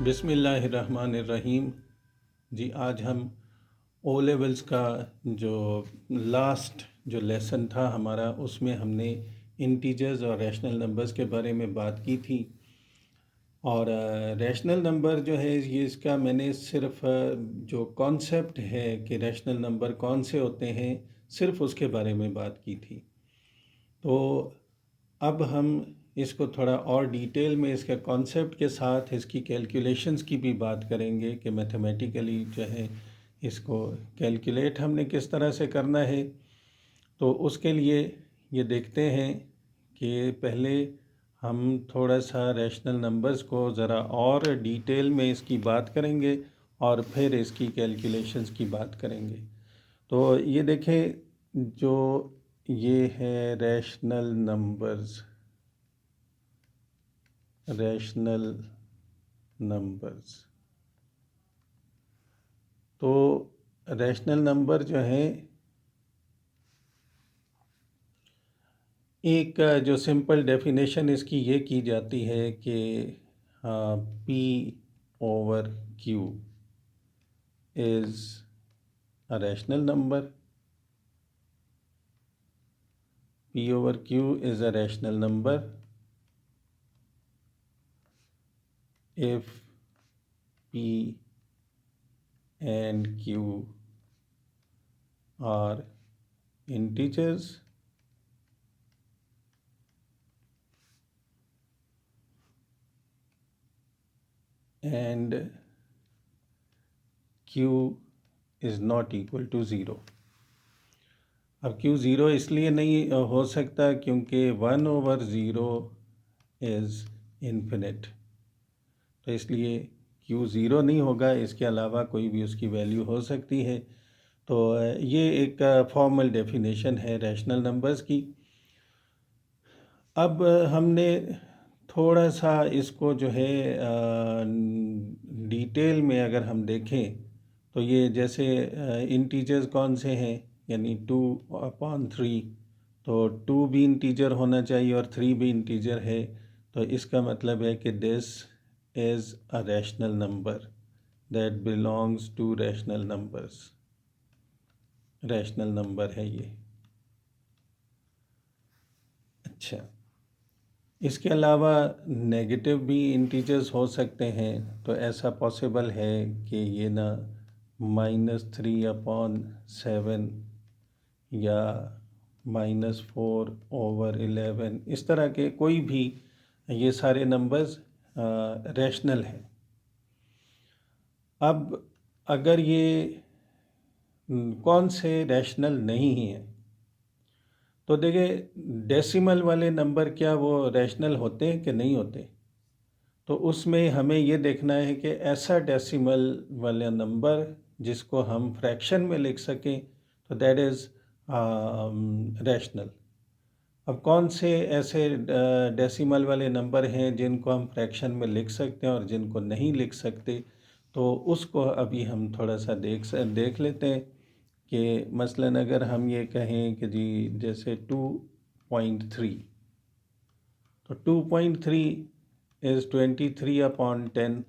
बिस्मिल्लाहिर्रहमानिर्रहीम। जी, आज हम ओ लेवल्स का जो लास्ट जो लेसन था हमारा, उसमें हमने इंटीजर्स और रैशनल नंबर्स के बारे में बात की थी। और रैशनल नंबर जो है ये इसका मैंने सिर्फ जो कॉन्सेप्ट है कि रैशनल नंबर कौन से होते हैं, सिर्फ उसके बारे में बात की थी। तो अब हम इसको थोड़ा और डिटेल में इसके कॉन्सेप्ट के साथ इसकी कैलकुलेशंस की भी बात करेंगे कि मैथमेटिकली जो है इसको कैलकुलेट हमने किस तरह से करना है। तो उसके लिए ये देखते हैं कि पहले हम थोड़ा सा रैशनल नंबर्स को ज़रा और डिटेल में इसकी बात करेंगे और फिर इसकी कैलकुलेशंस की बात करेंगे। तो ये देखें, जो ये है रैशनल नंबर्स, तो रैशनल नंबर जो है, एक जो सिंपल डेफिनेशन इसकी ये की जाती है कि P over Q is a rational number. P over Q is a rational number if P and Q are integers and Q is not equal to zero. अब Q ज़ीरो इसलिए नहीं हो सकता क्योंकि 1/0 इज़ इन्फिनिट, तो इसलिए Q zero नहीं होगा, इसके अलावा कोई भी उसकी वैल्यू हो सकती है। तो ये एक फॉर्मल डेफिनेशन है रैशनल नंबर्स की। अब हमने थोड़ा सा इसको जो है डिटेल में अगर हम देखें तो ये जैसे इंटीजर्स कौन से हैं, यानी 2/3, तो 2 भी इंटीजर होना चाहिए और 3 भी इंटीजर है। तो इसका मतलब है कि this is a rational number that belongs to rational numbers. Rational number है ये। अच्छा, इसके अलावा नेगेटिव भी इंटीजर्स हो सकते हैं। तो ऐसा पॉसिबल है कि ये ना -3/7 या -4/11 इस तरह के कोई भी, ये सारे नंबर्स रैशनल हैं। अब अगर ये कौन से रैशनल नहीं हैं, तो देखिए डेसिमल वाले नंबर क्या वो रैशनल होते हैं कि नहीं होते। तो उसमें हमें ये देखना है कि ऐसा डेसिमल वाला नंबर जिसको हम फ्रैक्शन में लिख सकें, तो दैट इज़ रैशनल। अब कौन से ऐसे डेसिमल वाले नंबर हैं जिनको हम फ्रैक्शन में लिख सकते हैं और जिनको नहीं लिख सकते, तो उसको अभी हम थोड़ा सा देख लेते हैं। कि मसलन अगर हम ये कहें कि जी जैसे 2.3, तो 2.3 is 23/10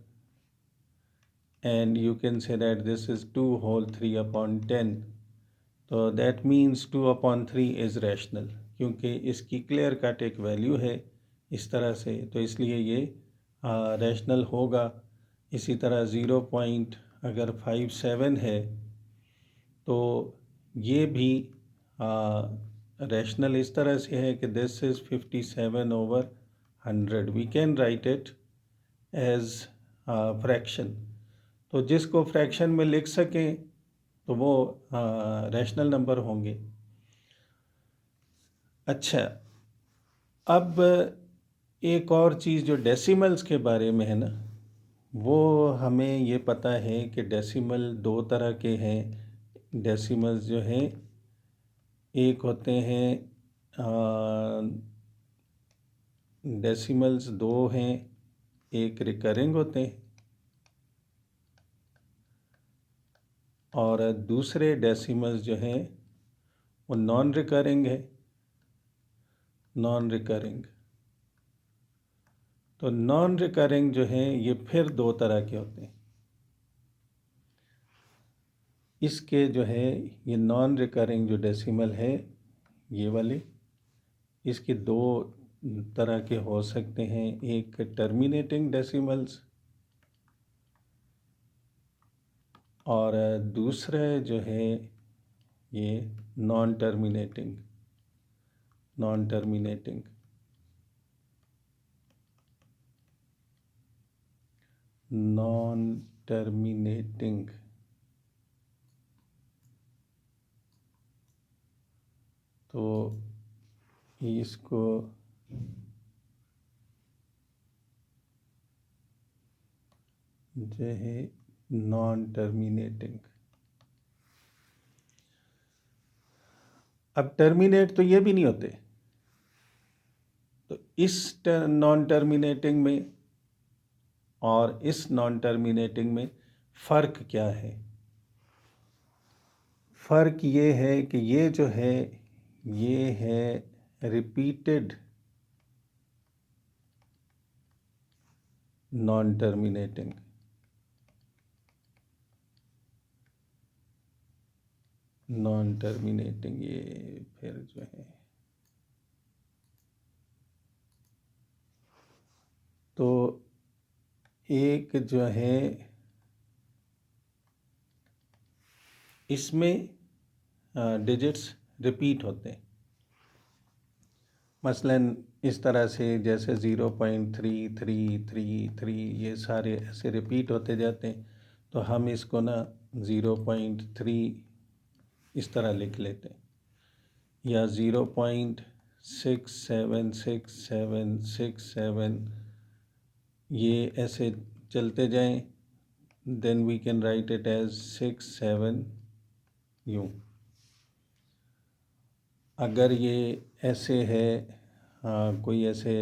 and you can say that this is 2 whole 3/10। तो that means 2/3 is rational, क्योंकि इसकी क्लियर कट एक वैल्यू है इस तरह से, तो इसलिए ये रैशनल होगा। इसी तरह 0.57 है तो ये भी रैशनल इस तरह से है कि this is 57/100। We can write it as fraction. तो जिसको फ्रैक्शन में लिख सकें तो वो रैशनल नंबर होंगे। अच्छा, अब एक और चीज़ जो डेसिमल्स के बारे में है ना, वो हमें ये पता है कि डेसिमल दो तरह के हैं। डेसिमल्स जो हैं, एक होते हैं डेसिमल्स दो हैं, एक रिकरिंग होते हैं और दूसरे डेसिमल्स जो हैं वो नॉन रिकरिंग है। नॉन रिकरिंग, तो नॉन रिकरिंग जो हैं ये फिर दो तरह के होते हैं। इसके जो है ये नॉन रिकरिंग जो डेसिमल है ये वाले, इसके दो तरह के हो सकते हैं। एक टर्मिनेटिंग डेसिमल्स और दूसरा जो है ये non terminating non terminating non terminating तो इसको जो है नॉन टर्मिनेटिंग। अब टर्मिनेट तो ये भी नहीं होते, तो इस नॉन टर्मिनेटिंग में और इस नॉन टर्मिनेटिंग में फ़र्क क्या है? फ़र्क ये है कि ये जो है ये है repeated non terminating. Non terminating ये फिर जो है तो एक जो है इसमें डिजिट्स रिपीट होते हैं। मसलन इस तरह से जैसे 0.3333 ये सारे ऐसे रिपीट होते जाते हैं, तो हम इसको ना 0.3 इस तरह लिख लेते हैं, या 0.676767 ये ऐसे चलते जाएं, then we can write it as 67 यूँ। अगर ये ऐसे है कोई ऐसे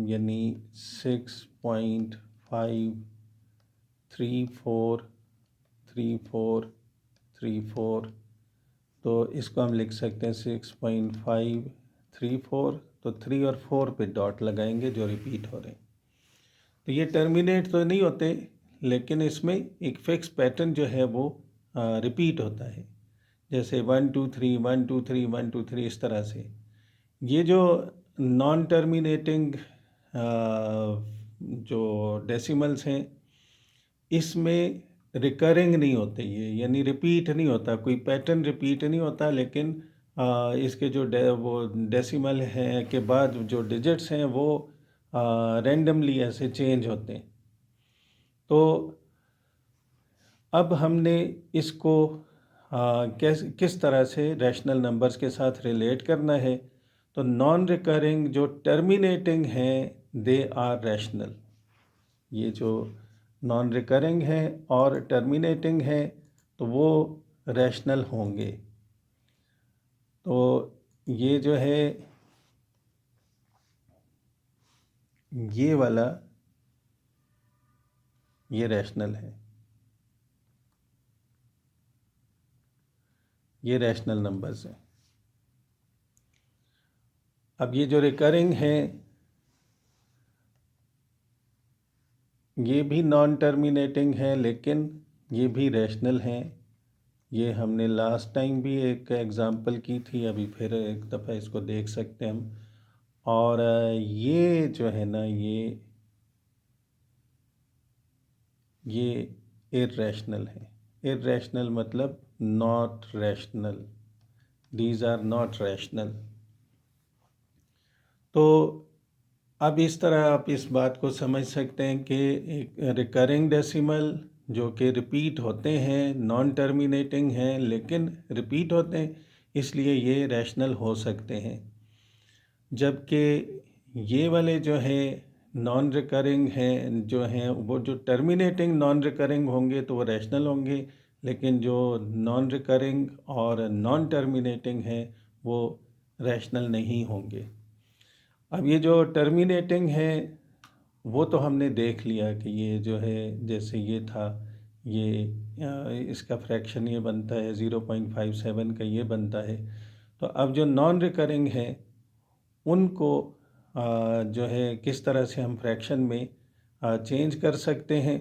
यानी 6.5343434 तो इसको हम लिख सकते हैं 6.534, तो 3 और 4 पे डॉट लगाएंगे जो रिपीट हो रहे हैं। तो ये टर्मिनेट तो नहीं होते, लेकिन इसमें एक फिक्स पैटर्न जो है वो रिपीट होता है, जैसे 1 2 3 1 2 3 1 2 3 इस तरह से। ये जो नॉन टर्मिनेटिंग जो डेसिमल्स हैं इसमें रिकरिंग नहीं होते, ये यानी रिपीट नहीं होता, कोई पैटर्न रिपीट नहीं होता, लेकिन इसके जो वो डेसिमल हैं के बाद जो डिजिट्स हैं वो रैंडमली ऐसे चेंज होते हैं। तो अब हमने इसको किस तरह से रैशनल नंबर्स के साथ रिलेट करना है। तो नॉन रिकरिंग जो टर्मिनेटिंग हैं दे आर रैशनल। ये जो नॉन रिकरिंग है और टर्मिनेटिंग है तो वो रैशनल होंगे। तो ये जो है ये वाला ये रैशनल है, ये रैशनल नंबर्स हैं। अब ये जो रिकरिंग है ये भी नॉन टर्मिनेटिंग है, लेकिन ये भी रैशनल हैं। ये हमने लास्ट टाइम भी एक एग्ज़ाम्पल की थी, अभी फिर एक दफ़ा इसको देख सकते हैं हम। और ये जो है ना ये इर्रेशनल है। इर्रेशनल मतलब not rational, these are not rational. तो अब इस तरह आप इस बात को समझ सकते हैं कि एक रिकरिंग डेसिमल जो कि रिपीट होते हैं, नॉन टर्मिनेटिंग हैं लेकिन रिपीट होते हैं, इसलिए ये रैशनल हो सकते हैं। जबकि ये वाले जो है नॉन रिकरिंग हैं जो हैं वो जो टर्मिनेटिंग नॉन रिकरिंग होंगे तो वो रैशनल होंगे, लेकिन जो नॉन रिकरिंग और नॉन टर्मिनेटिंग हैं वो रैशनल नहीं होंगे। अब ये जो टर्मिनेटिंग है वो तो हमने देख लिया कि ये जो है जैसे ये था, ये इसका फ्रैक्शन ये बनता है 0.57 का ये बनता है। तो अब जो नॉन रिकरिंग है उनको जो है किस तरह से हम फ्रैक्शन में चेंज कर सकते हैं,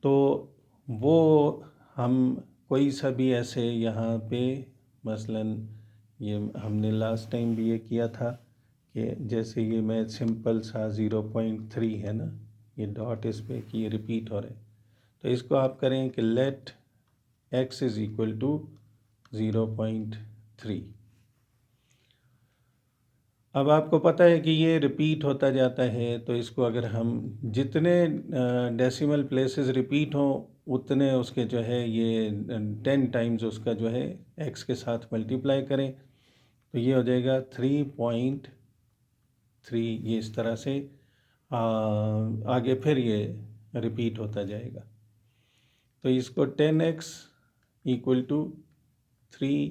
तो वो हम कोई सा भी ऐसे यहाँ पे मसलन ये हमने लास्ट टाइम भी ये किया था कि जैसे ये मैं सिंपल सा 0.3 है ना, ये डॉट इस पे कि ये रिपीट हो रहा है, तो इसको आप करें कि let x is equal to 0.3। अब आपको पता है कि ये रिपीट होता जाता है, तो इसको अगर हम जितने डेसिमल प्लेसेस रिपीट हों उतने उसके जो है ये 10 टाइम्स उसका जो है x के साथ मल्टीप्लाई करें, तो ये हो जाएगा 3.3। ये इस तरह से आगे फिर ये रिपीट होता जाएगा, तो इसको 10x इक्वल टू 3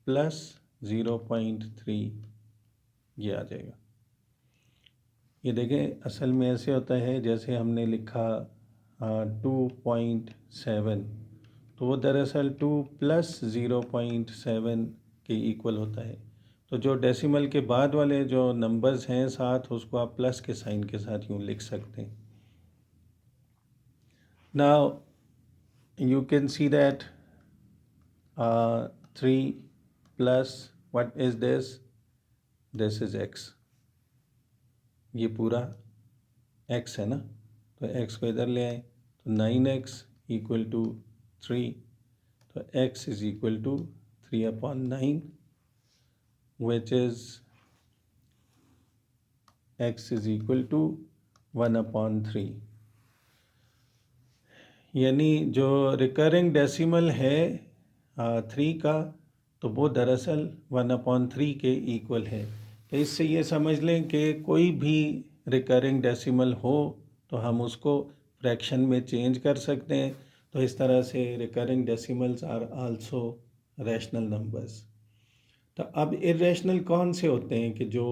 प्लस 0.3 ये आ जाएगा। ये देखें असल में ऐसे होता है जैसे हमने लिखा 2.7, तो वो दरअसल 2 प्लस 0.7 के इक्वल होता है। तो जो डेसिमल के बाद वाले जो नंबर्स हैं साथ, उसको आप प्लस के साइन के साथ यूँ लिख सकते हैं। Now you can see that 3 plus what is this is x, ये पूरा x है ना, तो x को इधर ले आए तो 9x इक्वल टू 3, तो x is equal to 3/9 which is x is equal to 1/3। यानी जो रिकरिंग डेसिमल है 3 का, तो वो दरअसल 1/3 के इक्वल है। तो इससे ये समझ लें कि कोई भी रिकरिंग डेसिमल हो तो हम उसको फ्रैक्शन में चेंज कर सकते हैं। तो इस तरह से recurring decimals are also rational numbers. तो अब इरेशनल कौन से होते हैं कि जो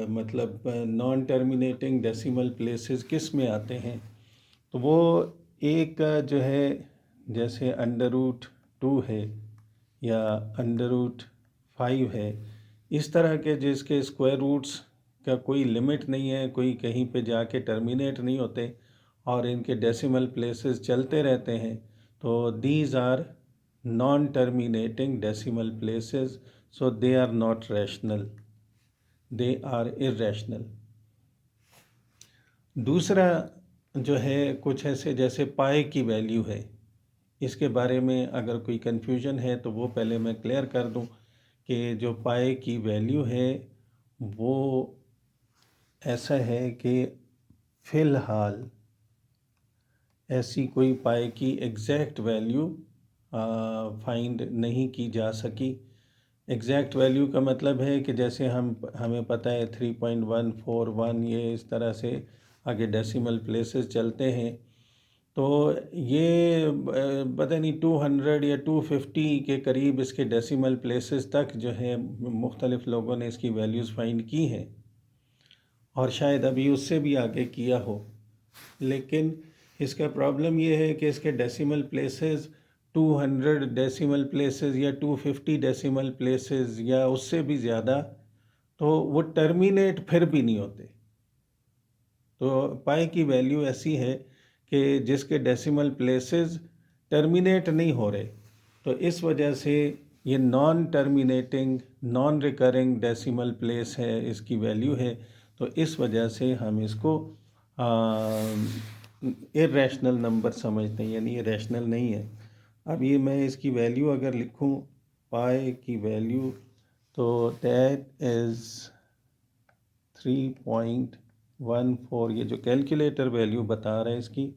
मतलब नॉन टर्मिनेटिंग डेसिमल प्लेसेस किस में आते हैं, तो वो एक जो है जैसे √2 है या √5 है, इस तरह के जिसके स्क्वायर रूट्स का कोई लिमिट नहीं है, कोई कहीं पे जाके टर्मिनेट नहीं होते और इनके डेसिमल प्लेसेस चलते रहते हैं, तो these are non terminating decimal places, so they are not rational, they are irrational. दूसरा जो है कुछ ऐसे जैसे पाई की वैल्यू है, इसके बारे में अगर कोई कन्फ्यूजन है तो वो पहले मैं क्लियर कर दूं कि जो पाई की वैल्यू है वो ऐसा है कि फ़िलहाल ऐसी कोई पाई की एग्जैक्ट वैल्यू फाइंड नहीं की जा सकी। एग्जैक्ट वैल्यू का मतलब है कि जैसे हमें पता है 3.141, ये इस तरह से आगे डेसिमल प्लेसेस चलते हैं, तो ये पता नहीं 200 या 250 के करीब इसके डेसिमल प्लेसेस तक जो है मुख्तलिफ़ लोगों ने इसकी वैल्यूज़ फाइंड की हैं और शायद अभी उससे भी आगे किया हो। लेकिन इसका प्रॉब्लम ये है कि इसके डेसिमल प्लेसेस 200 डेसिमल प्लेसेस या 250 डेसिमल प्लेसेस या उससे भी ज़्यादा, तो वो टर्मिनेट फिर भी नहीं होते। तो पाई की वैल्यू ऐसी है कि जिसके डेसिमल प्लेसेस टर्मिनेट नहीं हो रहे, तो इस वजह से ये non terminating non recurring decimal place है, इसकी वैल्यू है, तो इस वजह से हम इसको इर्रेशनल नंबर समझते हैं, यानी ये रैशनल नहीं है। अब ये मैं इसकी वैल्यू अगर लिखूं पाई की वैल्यू, तो दैट इज़ 3.14, ये जो कैलकुलेटर वैल्यू बता रहा है इसकी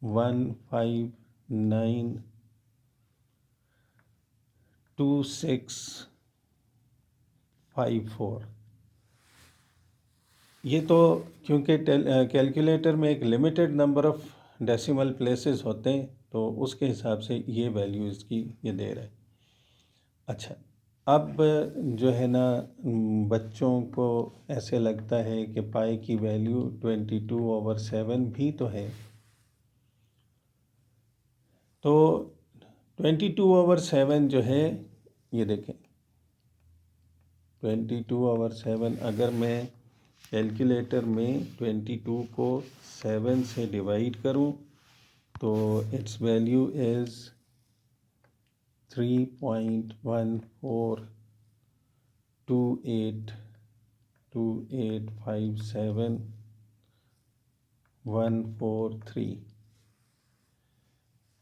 1592654। ये तो क्योंकि कैलकुलेटर में एक limited number of decimal places होते हैं, तो उसके हिसाब से ये वैल्यू इसकी ये दे रहा है। अच्छा, अब जो है ना बच्चों को ऐसे लगता है कि पाई की वैल्यू 22/7 भी तो है, तो 22/7 जो है ये देखें 22/7 अगर मैं कैलकुलेटर में 22 को 7 से डिवाइड करूं तो इट्स वैल्यू इज़ 3.142827,143।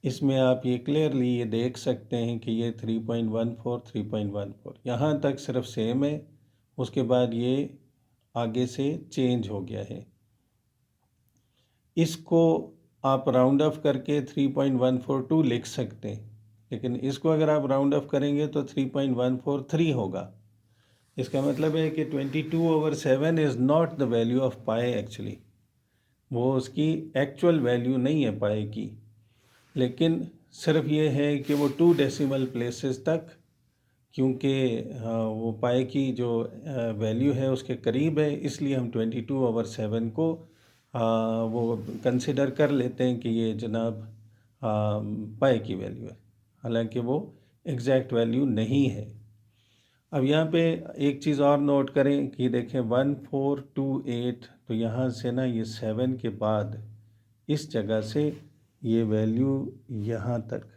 इसमें आप ये क्लियरली ये देख सकते हैं कि ये 3.14 यहाँ तक सिर्फ सेम है, उसके बाद ये आगे से चेंज हो गया है। इसको आप राउंड ऑफ करके 3.142 लिख सकते हैं, लेकिन इसको अगर आप राउंड ऑफ करेंगे तो 3.143 होगा। इसका मतलब है कि 22/7 is not the value of pi actually, वो उसकी एक्चुअल वैल्यू नहीं है पाई की, लेकिन सिर्फ ये है कि वो 2 डेसिमल प्लेसेस तक, क्योंकि वो पाई की जो वैल्यू है उसके करीब है, इसलिए हम 22/7 को वो कंसिडर कर लेते हैं कि ये जनाब पाई की वैल्यू है, हालांकि वो एग्जैक्ट वैल्यू नहीं है। अब यहाँ पे एक चीज़ और नोट करें कि देखें 1428, तो यहाँ से ना ये 7 के बाद इस जगह से ये वैल्यू यहाँ तक,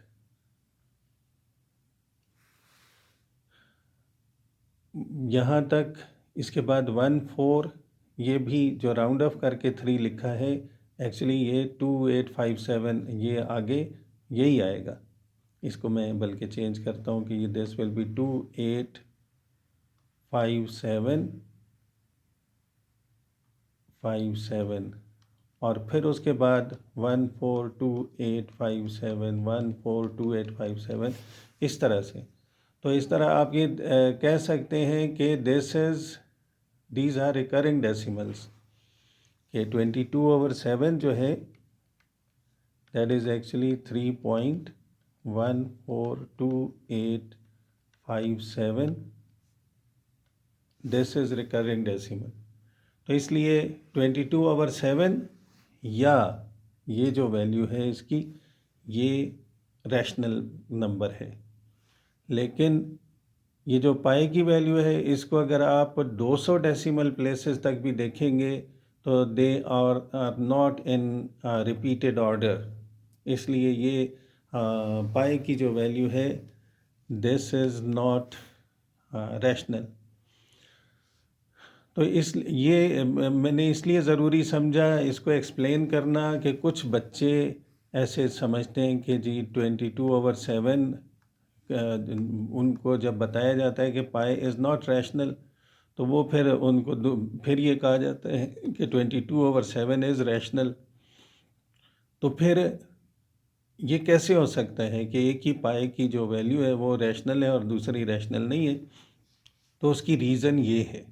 इसके बाद 14, ये भी जो राउंड ऑफ करके 3 लिखा है, एक्चुअली ये 2857, ये आगे यही आएगा। इसको मैं बल्कि चेंज करता हूँ कि ये दिस विल बी 2857 और फिर उसके बाद 142857 इस तरह से। तो इस तरह आप ये कह सकते हैं कि दीज आर रिकरिंग डेसिमल्स, कि 22/7 जो है that is actually 3.14287, this is recurring decimal. तो इसलिए 22/7 या ये जो वैल्यू है इसकी, ये रैशनल नंबर है। लेकिन ये जो पाई की वैल्यू है, इसको अगर आप 200 डेसिमल प्लेसेस तक भी देखेंगे तो they are not in repeated order, इसलिए ये पाई की जो वैल्यू है दिस इज़ नॉट रैशनल। तो ये मैंने इसलिए ज़रूरी समझा इसको एक्सप्लेन करना कि कुछ बच्चे ऐसे समझते हैं कि जी 22/7 उनको जब बताया जाता है कि पाई इज़ नॉट रैशनल, तो वो फिर उनको फिर ये कहा जाता है कि 22/7 इज़ रैशनल। तो फिर ये कैसे हो सकता है कि एक ही पाई की जो वैल्यू है वो रैशनल है और दूसरी रैशनल नहीं है? तो उसकी रीज़न ये है,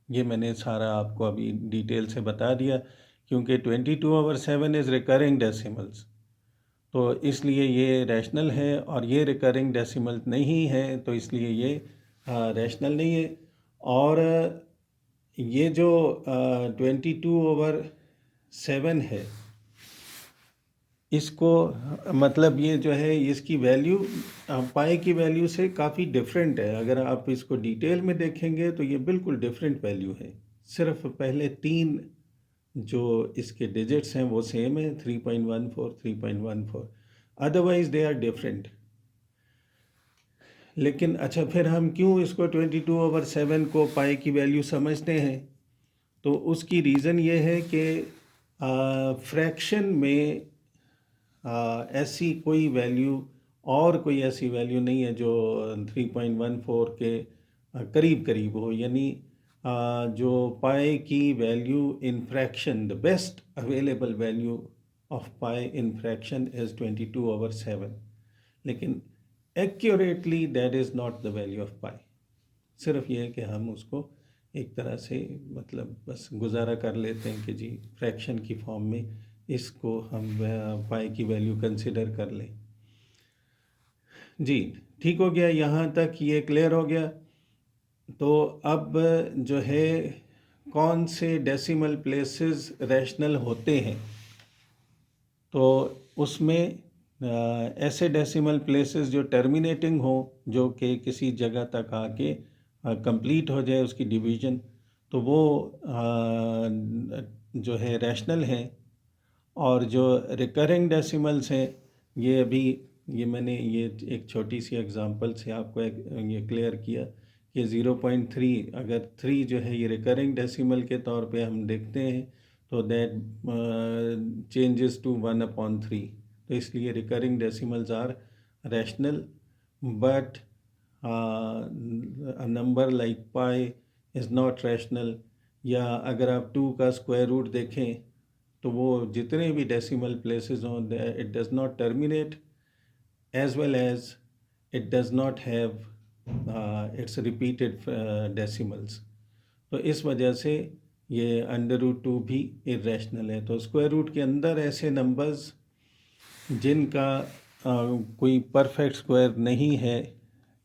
ये मैंने सारा आपको अभी डिटेल से बता दिया, क्योंकि 22/7 इज़ रिकरिंग डेसिमल्स, तो इसलिए ये रैशनल है, और ये रिकरिंग डेसिमल नहीं है, तो इसलिए ये रैशनल नहीं है। और ये जो 22/7 है, इसको मतलब ये जो है इसकी वैल्यू पाई की वैल्यू से काफ़ी डिफरेंट है। अगर आप इसको डिटेल में देखेंगे तो ये बिल्कुल डिफरेंट वैल्यू है। सिर्फ पहले 3 जो इसके डिजिट्स हैं वो सेम है, 3.14 अदरवाइज दे आर डिफरेंट। लेकिन अच्छा, फिर हम क्यों इसको 22/7 को पाई की वैल्यू समझते हैं? तो उसकी रीज़न ये है कि फ्रैक्शन में ऐसी कोई वैल्यू और कोई ऐसी वैल्यू नहीं है जो 3.14 के करीब करीब हो, यानी जो पाई की value in fraction, the best available value of pi in fraction is 22/7, लेकिन accurately that is not the value of pi. सिर्फ ये है कि हम उसको एक तरह से मतलब बस गुजारा कर लेते हैं कि जी फ्रैक्शन की फॉर्म में इसको हम पाई की वैल्यू कंसिडर कर लें। जी ठीक हो गया, यहाँ तक ये क्लियर हो गया। तो अब जो है कौन से डेसिमल प्लेसेस रैशनल होते हैं, तो उसमें ऐसे डेसिमल प्लेसेस जो टर्मिनेटिंग हो, जो कि किसी जगह तक आके कंप्लीट हो जाए उसकी डिवीज़न, तो वो जो है रैशनल है। और जो रिकरिंग डेसिमल्स हैं, ये अभी ये मैंने ये एक छोटी सी एग्जांपल से आपको ये क्लियर किया कि 0.3, अगर 3 जो है ये रिकरिंग डेसिमल के तौर पे हम देखते हैं तो दैट चेंजेस टू 1/3। तो इसलिए recurring decimals are rational, but a number like pi is not rational. या अगर आप 2 का स्क्वायर रूट देखें तो वो जितने भी डेसिमल प्लेसेस हों, it does not terminate as well as it does not have its repeated decimals। तो इस वजह से ये √2 भी इरेशनल है। तो स्क्वायर रूट के अंदर ऐसे नंबर्स जिनका कोई परफेक्ट स्क्वायर नहीं है,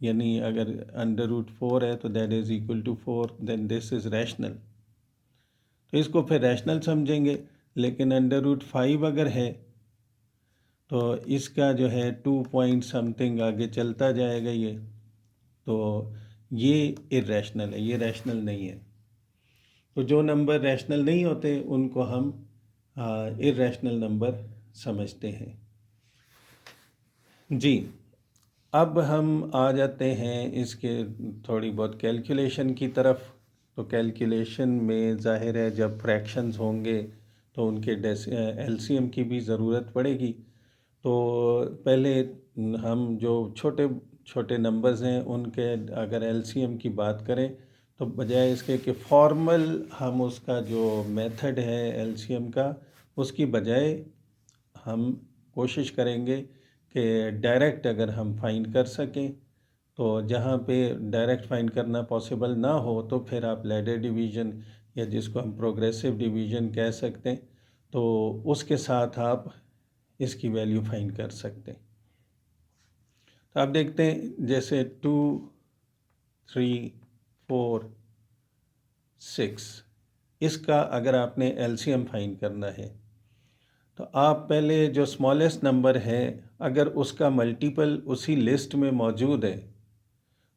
यानी अगर √4 है तो that is equal to 4, then this is rational, तो इसको फिर रैशनल समझेंगे। लेकिन √5 अगर है तो इसका जो है 2 पॉइंट समथिंग आगे चलता जाएगा ये, तो ये इरेशनल है, ये रैशनल नहीं है। तो जो नंबर रैशनल नहीं होते उनको हम इरेशनल नंबर समझते हैं। जी, अब हम आ जाते हैं इसके थोड़ी बहुत कैलकुलेशन की तरफ। तो कैलकुलेशन में ज़ाहिर है जब फ्रैक्शंस होंगे तो उनके एलसीएम की भी ज़रूरत पड़ेगी। तो पहले हम जो छोटे छोटे नंबर्स हैं उनके अगर एलसीएम की बात करें तो बजाय इसके कि फॉर्मल हम उसका जो मेथड है एलसीएम का, उसकी बजाय हम कोशिश करेंगे कि डायरेक्ट अगर हम फाइंड कर सकें। तो जहाँ पे डायरेक्ट फाइंड करना पॉसिबल ना हो तो फिर आप लैडर डिवीज़न या जिसको हम प्रोग्रेसिव डिवीज़न कह सकते हैं, तो उसके साथ आप इसकी वैल्यू फाइंड कर सकते हैं। तो आप देखते हैं जैसे 2, 3, 4, 6, इसका अगर आपने एलसीएम फाइंड करना है तो आप पहले जो स्मॉलेस्ट नंबर है अगर उसका मल्टीपल उसी लिस्ट में मौजूद है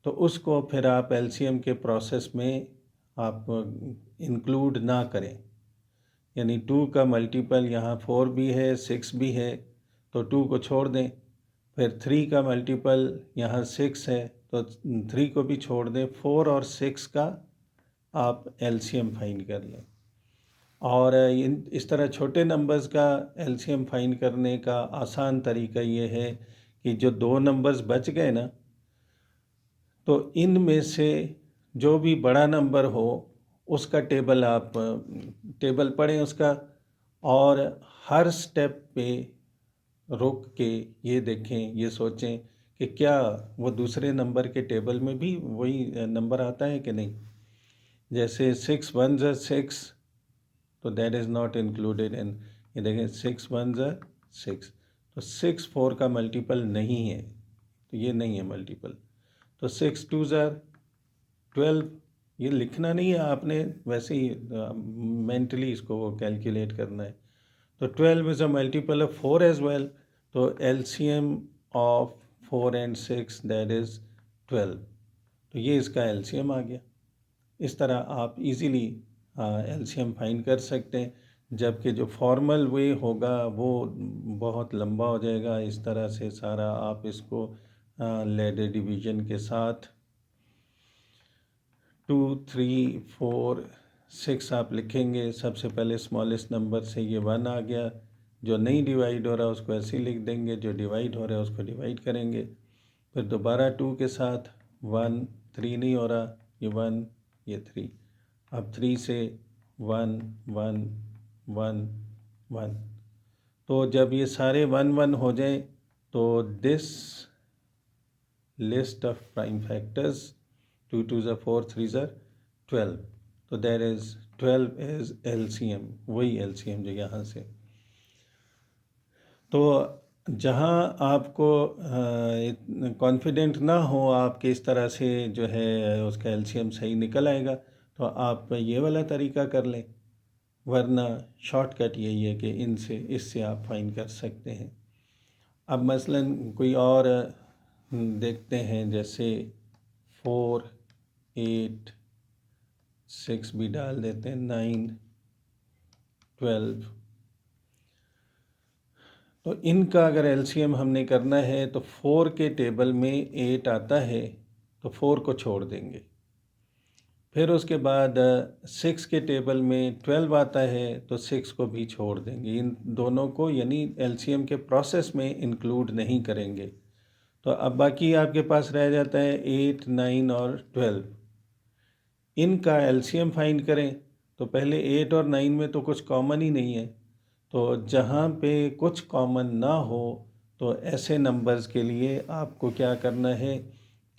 तो उसको फिर आप एलसीएम के प्रोसेस में आप इंक्लूड ना करें। यानी 2 का मल्टीपल यहाँ 4 भी है, 6 भी है, तो 2 को छोड़ दें। फिर 3 का मल्टीपल यहाँ 6 है तो 3 को भी छोड़ दें। 4 और 6 का आप एलसीएम फाइंड कर लें। और इस तरह छोटे नंबर्स का एलसीएम फाइंड करने का आसान तरीका ये है कि जो 2 नंबर्स बच गए ना, तो इनमें से जो भी बड़ा नंबर हो उसका टेबल आप टेबल पढ़ें उसका, और हर स्टेप पे रुक के ये देखें, ये सोचें कि क्या वो दूसरे नंबर के टेबल में भी वही नंबर आता है कि नहीं। जैसे 6 1 6, तो that is not included in, ये देखें 6 1 6, तो 6 4 का मल्टीपल नहीं है, तो ये नहीं है मल्टीपल। तो 6 2 12, ये लिखना नहीं है आपने, वैसे ही मेंटली इसको कैलकुलेट करना है। तो 12 is a multiple of 4 as well, तो LCM of 4 and 6 that is 12, तो ये इसका एलसीएम आ गया। इस तरह आप इजीली एलसीएम फाइंड कर सकते हैं, जबकि जो फॉर्मल वे होगा वो बहुत लंबा हो जाएगा। इस तरह से सारा आप इसको लैडर डिवीज़न के साथ 2 3 4 6 आप लिखेंगे। सबसे पहले स्मॉलेस्ट नंबर से ये 1 आ गया, जो नहीं डिवाइड हो रहा उसको ऐसे ही लिख देंगे, जो डिवाइड हो रहा है उसको डिवाइड करेंगे। फिर दोबारा 2 के साथ 1, 3 नहीं हो रहा, ये 1 ये 3, अब 3 से 1 1 1 1, तो जब ये सारे 1 1 हो जाए तो this list of prime factors 2 2 4 3 12, तो दैट इज़ 12 इज़ एलसीएम, वही एलसीएम जो यहाँ से। तो जहाँ आपको कॉन्फिडेंट ना हो आपके इस तरह से जो है उसका एलसीएम सही निकल आएगा, तो आप ये वाला तरीका कर लें, वरना शॉर्टकट यही है कि इससे आप फाइंड कर सकते हैं। अब मसलन कोई और देखते हैं, जैसे 4 8 6 भी डाल देते हैं, 9, 12। तो इनका अगर एलसीएम हमने करना है तो 4 के टेबल में 8 आता है तो 4 को छोड़ देंगे। फिर उसके बाद 6 के टेबल में 12 आता है तो 6 को भी छोड़ देंगे। इन दोनों को यानी एलसीएम के प्रोसेस में इंक्लूड नहीं करेंगे। तो अब बाकी आपके पास रह जाता है 8, 9 और 12। इनका एलसीएम फाइंड करें तो पहले 8 और 9 में तो कुछ कॉमन ही नहीं है, तो जहाँ पे कुछ कॉमन ना हो तो ऐसे नंबर्स के लिए आपको क्या करना है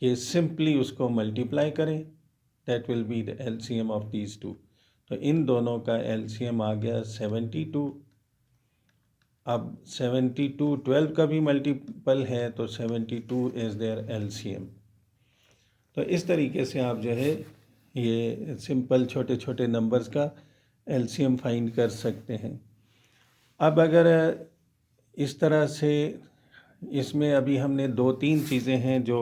कि सिंपली उसको मल्टीप्लाई करें। That will be the LCM of these two. तो इन दोनों का एलसीएम आ गया 72। अब 72 12 का भी मल्टीपल है तो 72 इज़ देयर एलसीएम। तो इस तरीके से आप जो है ये सिंपल छोटे छोटे नंबर्स का एलसीएम फाइंड कर सकते हैं। अब अगर इस तरह से इसमें अभी हमने 2-3 चीज़ें हैं जो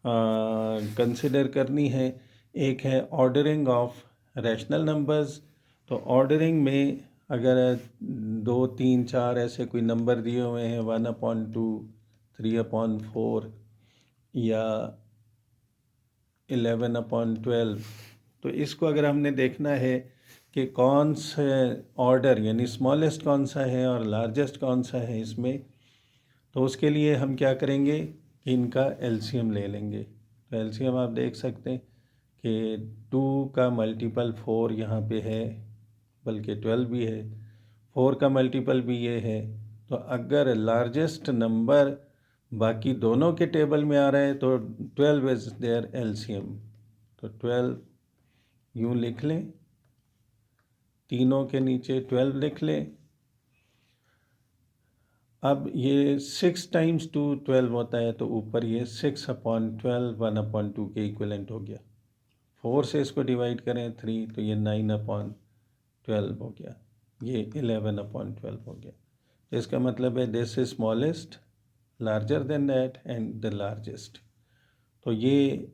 कंसिडर करनी है। एक है ऑर्डरिंग ऑफ रैशनल नंबर्स। तो ऑर्डरिंग में अगर 2, 3, 4 ऐसे कोई नंबर दिए हुए हैं 1/2, 3/4 या 11/12, तो इसको अगर हमने देखना है कि कौन से ऑर्डर यानी स्मॉलेस्ट कौन सा है और लार्जेस्ट कौन सा है इसमें, तो उसके लिए हम क्या करेंगे कि इनका एलसीएम ले लेंगे। तो एलसीएम आप देख सकते हैं कि 2 का मल्टीपल 4 यहाँ पे है, बल्कि 12 भी है, 4 का मल्टीपल भी ये है। तो अगर लार्जेस्ट नंबर बाकी दोनों के टेबल में आ रहा है तो 12 इज़ देयर एलसीएम। तो 12 यूँ लिख लें, तीनों के नीचे 12 लिख लें। अब ये 6 टाइम्स 2 12 होता है तो ऊपर ये 6/12 1/2 के इक्वलेंट हो गया। 4 से इसको डिवाइड करें 3 तो ये 9/12 हो गया, ये 11/12 हो गया। तो इसका मतलब है this is smallest, larger than that and the largest. तो ये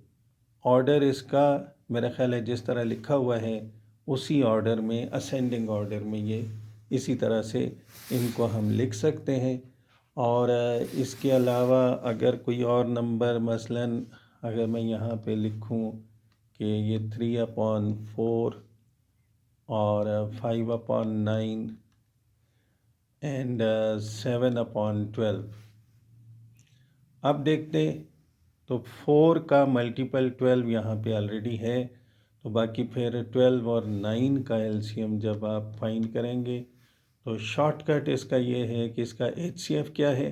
ऑर्डर इसका मेरा ख्याल है जिस तरह लिखा हुआ है उसी ऑर्डर में, असेंडिंग ऑर्डर में ये इसी तरह से इनको हम लिख सकते हैं। और इसके अलावा अगर कोई और नंबर मसलन अगर मैं यहाँ पे लिखूँ कि ये 3/4 और 5/9 एंड 7/12। अब देखते तो 4 का मल्टीपल 12 यहाँ पे ऑलरेडी है, तो बाकी फिर 12 और 9 का एलसीएम जब आप फाइंड करेंगे तो शॉर्टकट इसका ये है कि इसका एचसीएफ क्या है,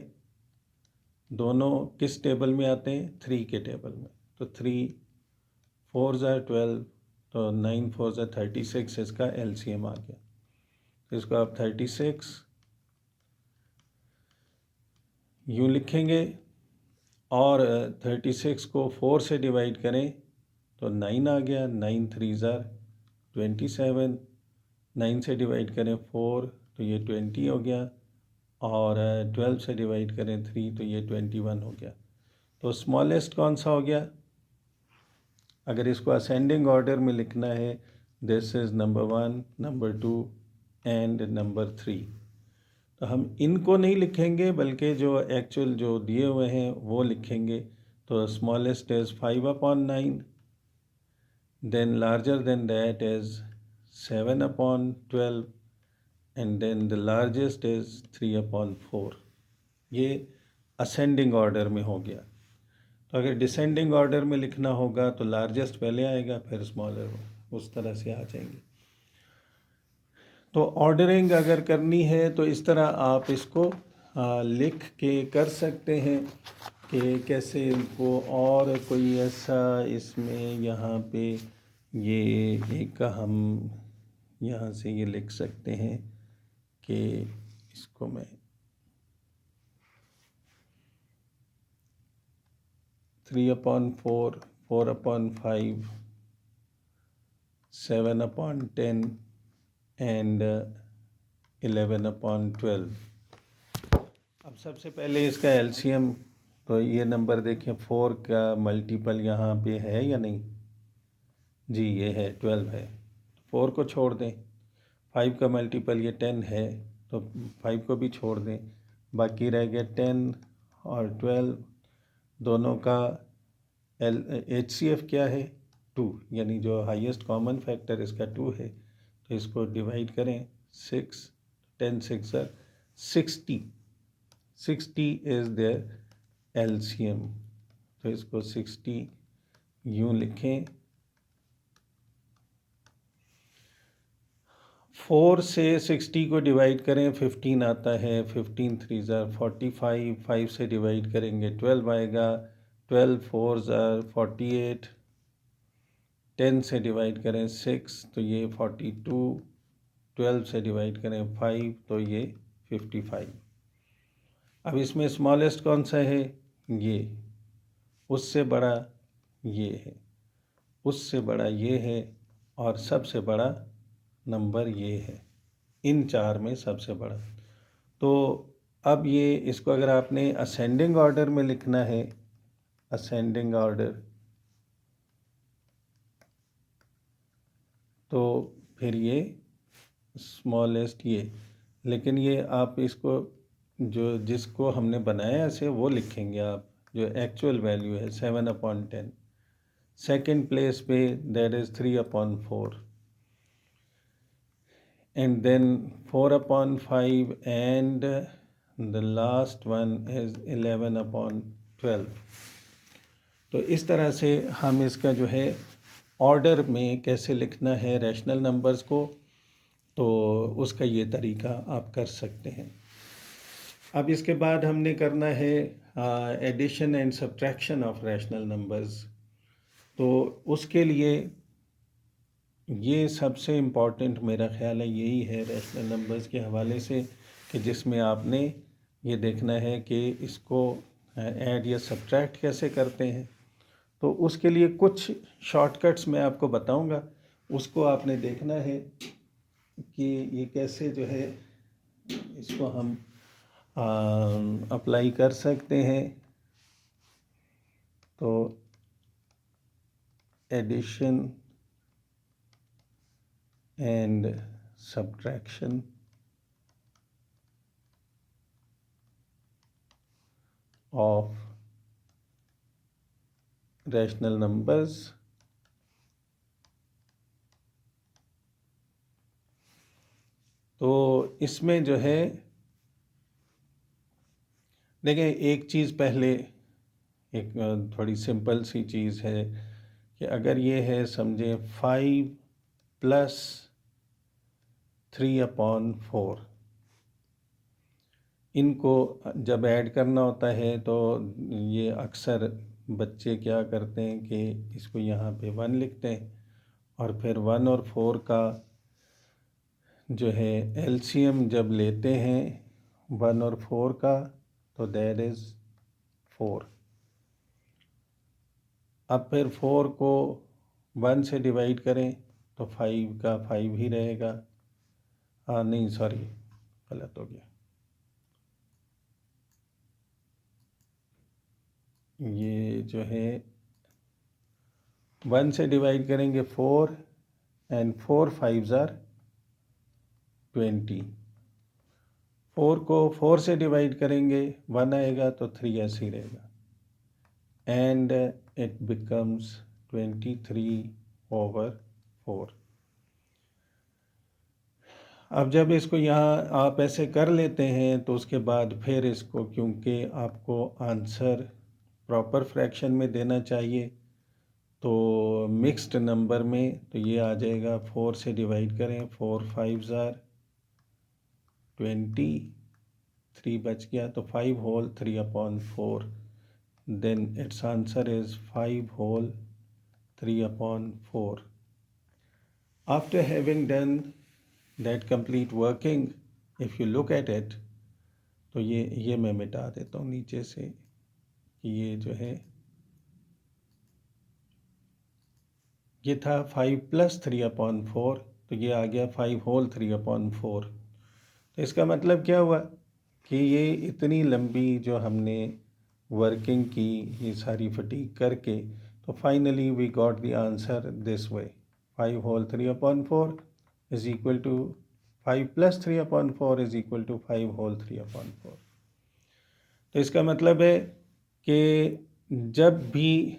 दोनों किस टेबल में आते हैं, 3 के टेबल में। तो 3 4 ज़ा 12 तो 9 4 ज़ा 36 इसका एलसीएम आ गया। तो इसको आप 36 यूँ लिखेंगे और 36 को 4 से डिवाइड करें तो 9 आ गया, 9 3 ज़ा 27, 9 से डिवाइड करें 4 तो ये 20 हो गया, और 12 से डिवाइड करें 3 तो ये 21 हो गया। तो स्मॉलेस्ट कौन सा हो गया, अगर इसको असेंडिंग ऑर्डर में लिखना है, this is number 1, number 2 and number 3। तो हम इनको नहीं लिखेंगे बल्कि जो एक्चुअल जो दिए हुए हैं वो लिखेंगे। तो smallest is 5/9, then larger than that is 7/12 and then the largest is 3/4। ये असेंडिंग ऑर्डर में हो गया। तो अगर डिसेंडिंग ऑर्डर में लिखना होगा तो लार्जेस्ट पहले आएगा फिर स्मॉलर, उस तरह से आ जाएंगे। तो ऑर्डरिंग अगर करनी है तो इस तरह आप इसको लिख के कर सकते हैं कि कैसे इनको, और कोई ऐसा इसमें यहाँ पे ये एक हम यहाँ से ये लिख सकते हैं कि इसको मैं 3/4, 4/5, 7/10 एंड 11/12। अब सबसे पहले इसका एलसीएम, तो ये नंबर देखें 4 का मल्टीपल यहाँ पे है या नहीं, जी ये है 12 है। 4 को छोड़ दें, 5 का मल्टीपल ये 10 है तो 5 को भी छोड़ दें, बाकी रह गया 10 और 12, दोनों का HCF क्या है 2, यानी जो हाईएस्ट कॉमन फैक्टर इसका 2 है, तो इसको डिवाइड करें 6, 10 6 60, 60 इज़ देयर LCM, तो इसको 60 यूँ लिखें। 4 से 60 को डिवाइड करें 15 आता है, 15 3 ज़ार 45, 5 से डिवाइड करेंगे 12 आएगा, 12 4 ज़ार 48, 10 से डिवाइड करें 6 तो ये 42, 12 से डिवाइड करें 5 तो ये 55। अब इसमें स्मॉलेस्ट कौन सा है, ये, उससे बड़ा ये है, उससे बड़ा ये है, और सबसे बड़ा नंबर ये है, इन चार में सबसे बड़ा। तो अब ये इसको अगर आपने असेंडिंग ऑर्डर में लिखना है, असेंडिंग ऑर्डर, तो फिर ये स्मॉलेस्ट ये, लेकिन ये आप इसको जो जिसको हमने बनाया ऐसे वो लिखेंगे आप, जो एक्चुअल वैल्यू है 7/10, सेकेंड प्लेस पे that is 3/4, and then 4/5, and the last one is 11/12। तो इस तरह से हम इसका जो है ऑर्डर में कैसे लिखना है रैशनल नंबर्स को, तो उसका ये तरीका आप कर सकते हैं। अब इसके बाद हमने करना है addition and subtraction of rational numbers. तो उसके लिए ये सबसे इम्पॉर्टेंट मेरा ख़्याल है यही है रैशनल नंबर्स के हवाले से, कि जिसमें आपने ये देखना है कि इसको ऐड या सब्ट्रैक्ट कैसे करते हैं। तो उसके लिए कुछ शॉर्टकट्स मैं आपको बताऊंगा, उसको आपने देखना है कि ये कैसे जो है इसको हम अप्लाई कर सकते हैं। तो addition and subtraction of rational numbers, तो इसमें जो है देखें, एक चीज़ पहले, एक थोड़ी सिंपल सी चीज़ है कि अगर ये है समझे 5 + 3/4, इनको जब ऐड करना होता है तो ये अक्सर बच्चे क्या करते हैं कि इसको यहाँ पे 1 लिखते हैं, और फिर 1 और 4 का जो है LCM जब लेते हैं 1 और 4 का, तो दैट इज़ 4। अब फिर 4 को 1 से डिवाइड करें तो 5 का 5 ही रहेगा। नहीं सॉरी, गलत हो गया, ये जो है 1 से डिवाइड करेंगे 4, एंड 4 5 ज़ार 20, 4 को 4 से डिवाइड करेंगे 1 आएगा तो 3 ऐसे ही रहेगा, एंड इट बिकम्स 23/4। अब जब इसको यहाँ आप ऐसे कर लेते हैं तो उसके बाद फिर इसको, क्योंकि आपको आंसर प्रॉपर फ्रैक्शन में देना चाहिए, तो मिक्स्ड नंबर में, तो ये आ जाएगा 4 से डिवाइड करें 4 5 ज़ार 20, 3 बच गया तो 5 whole 3/4, then its answer is 5 whole 3/4। After having done that complete working, if you look at it, तो ये मैं मिटा देता हूँ नीचे से, कि ये जो है ये था 5 + 3/4, तो ये आ गया 5 होल 3/4। तो इसका मतलब क्या हुआ कि ये इतनी लंबी जो हमने वर्किंग की, ये सारी फटीक करके, तो finally we got the answer this way, 5 whole 3/4 is equal to 5 plus 3/4 is equal to 5 whole 3/4। तो इसका मतलब है कि जब भी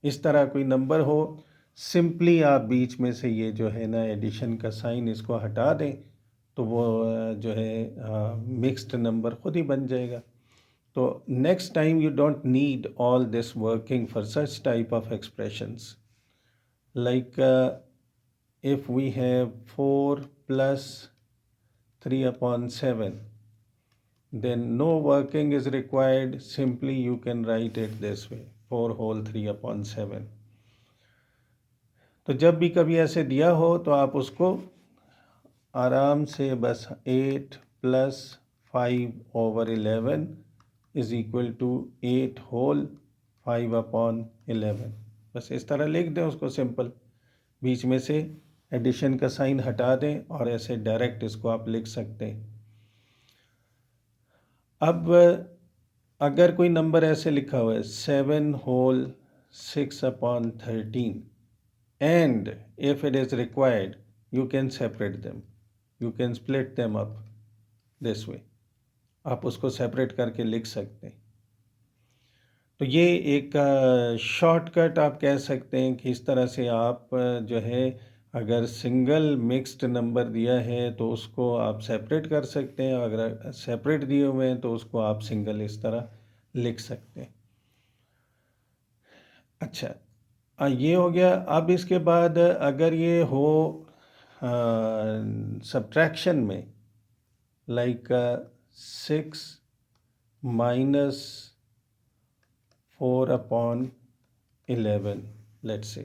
इस तरह कोई नंबर हो, सिंपली आप बीच में से ये जो है ना एडिशन का साइन इसको हटा दें, तो वो जो है मिक्स्ड नंबर खुद ही बन जाएगा। तो next time you don't need all this working for such type of expressions, like if we have 4 plus 3/7, then no working is required. Simply you can write it this way, 4 whole 3/7। तो जब भी कभी ऐसे दिया हो तो आप उसको आराम से बस 8 plus 5/11 is equal to 8 whole 5/11, बस इस तरह लिख दें उसको सिंपल, बीच में से एडिशन का साइन हटा दें और ऐसे डायरेक्ट इसको आप लिख सकते हैं। अब अगर कोई नंबर ऐसे लिखा हुआ है 7 whole 6/13, and if it is required you can separate them, you can split them up this way, आप उसको सेपरेट करके लिख सकते हैं। तो ये एक शॉर्टकट आप कह सकते हैं कि इस तरह से आप जो है अगर सिंगल मिक्स्ड नंबर दिया है तो उसको आप सेपरेट कर सकते हैं, अगर सेपरेट दिए हुए हैं तो उसको आप सिंगल इस तरह लिख सकते हैं। अच्छा, ये हो गया। अब इसके बाद अगर ये हो सब्ट्रैक्शन में, लाइक 6 माइनस 4/11 लेट्स से,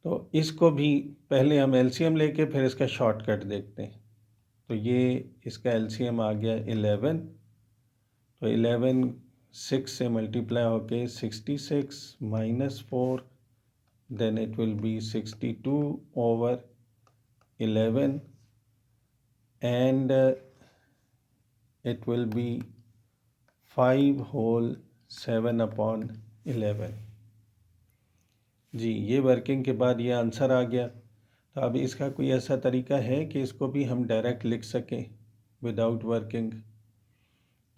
तो इसको भी पहले हम एलसीएम लेके फिर इसका शॉर्टकट देखते हैं। तो ये इसका एलसीएम आ गया 11, तो 11 6 से मल्टीप्लाई होके 66 minus 4, then it will be 62/11 and it will be 5 whole 7/11। जी, ये वर्किंग के बाद ये आंसर आ गया। तो अब इसका कोई ऐसा तरीका है कि इसको भी हम डायरेक्ट लिख सकें विदाउट वर्किंग,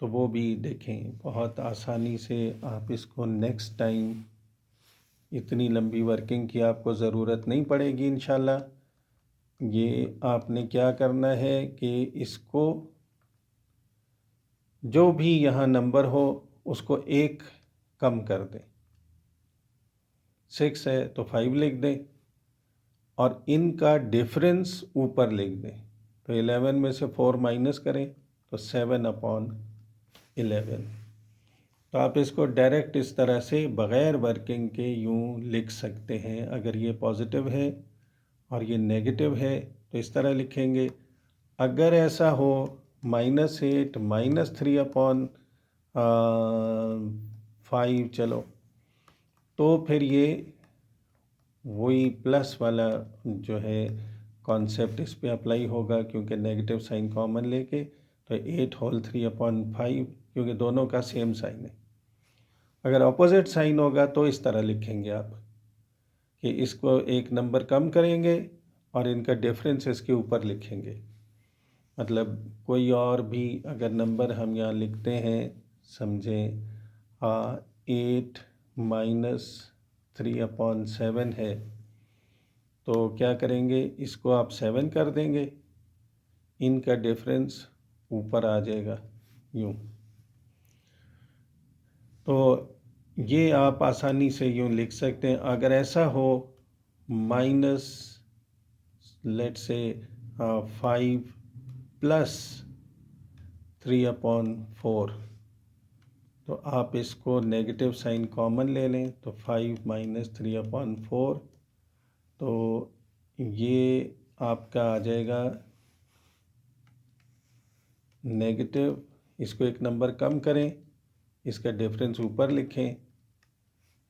तो वो भी देखें। बहुत आसानी से आप इसको नेक्स्ट टाइम, इतनी लंबी वर्किंग की आपको ज़रूरत नहीं पड़ेगी इंशाल्लाह। ये आपने क्या करना है कि इसको जो भी यहाँ नंबर हो उसको 1 कम कर दें। 6 है तो 5 लिख दें और इनका डिफरेंस ऊपर लिख दें। तो 11 में से 4 माइनस करें तो 7/11। तो आप इसको डायरेक्ट इस तरह से बग़ैर वर्किंग के यूँ लिख सकते हैं। अगर ये पॉजिटिव है और ये नेगेटिव है तो इस तरह लिखेंगे। अगर ऐसा हो -8 माइनस 3/5, चलो, तो फिर ये वही प्लस वाला जो है कॉन्सेप्ट इस पे अप्लाई होगा, क्योंकि नेगेटिव साइन कॉमन लेके, तो 8 होल 3/5, क्योंकि दोनों का सेम साइन है। अगर अपोजिट साइन होगा तो इस तरह लिखेंगे आप कि इसको एक नंबर कम करेंगे और इनका डिफरेंस इसके ऊपर लिखेंगे। मतलब कोई और भी अगर नंबर हम यहाँ लिखते हैं, समझें 8 माइनस 3/7 है, तो क्या करेंगे, इसको आप 7 कर देंगे, इनका डिफरेंस ऊपर आ जाएगा यूँ। तो ये आप आसानी से यूँ लिख सकते हैं। अगर ऐसा हो माइनस लेट्स से 5 प्लस 3/4, तो आप इसको नेगेटिव साइन कॉमन ले लें, तो 5 माइनस 3/4, तो ये आपका आ जाएगा नेगेटिव। इसको एक नंबर कम करें, इसका डिफरेंस ऊपर लिखें,